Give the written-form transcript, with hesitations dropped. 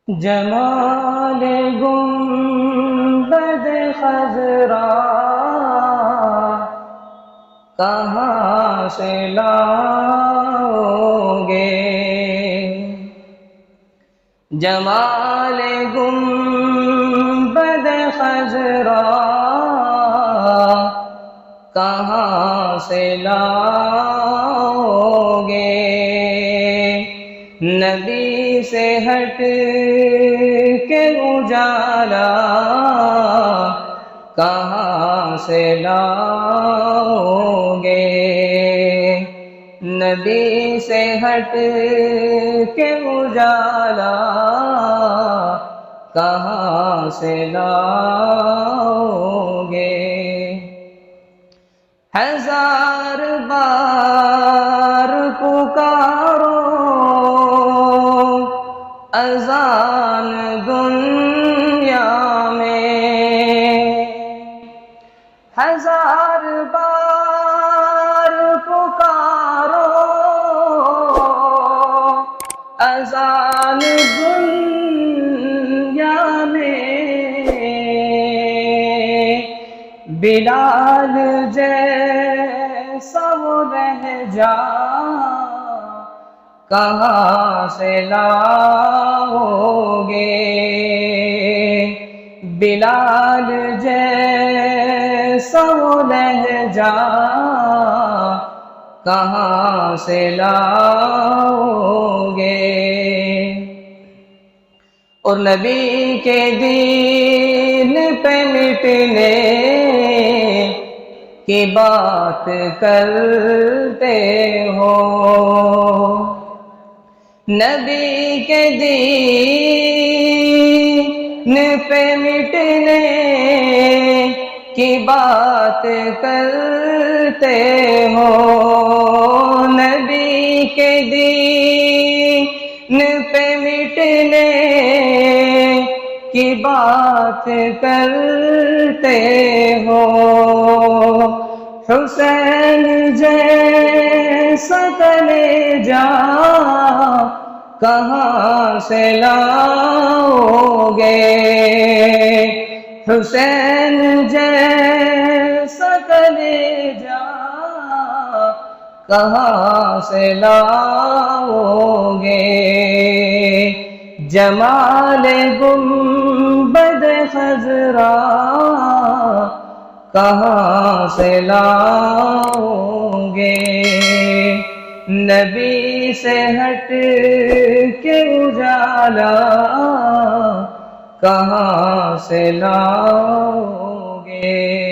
جمال گنبد خضرا کہاں سے لاؤ گے؟ جمال گنبد خضرا کہاں سے لاؤ گے؟ نبی سے ہٹ کے اجالا کہاں سے لاؤ گے؟ نبی سے ہٹ کے اجالا کہاں سے لاؤ گے؟ ہزار بار پکارو اذان دنیا میں، ہزار بار پکارو اذان دنیا میں، بلال جیسا وہ لہجہ کہاں سے لاؤ گے؟ بلال جیسا وہ لہجہ کہاں سے لاؤ گے؟ اور نبی کے دین پہ مٹنے کی بات کرتے ہو، نبی کے دین پہ مٹنے کی بات کرتے ہو، نبی کے دین پہ مٹنے کی بات کرتے ہو، حسین جیسا کلیجہ کہاں سے لاؤ گے؟ حسین جیسا کلیجہ کہاں سے لاؤ گے؟ جمال گنبد خضرا کہاں سے لاؤ گے؟ نبی سے ہٹ کے اجالا کہاں سے لاؤ گے؟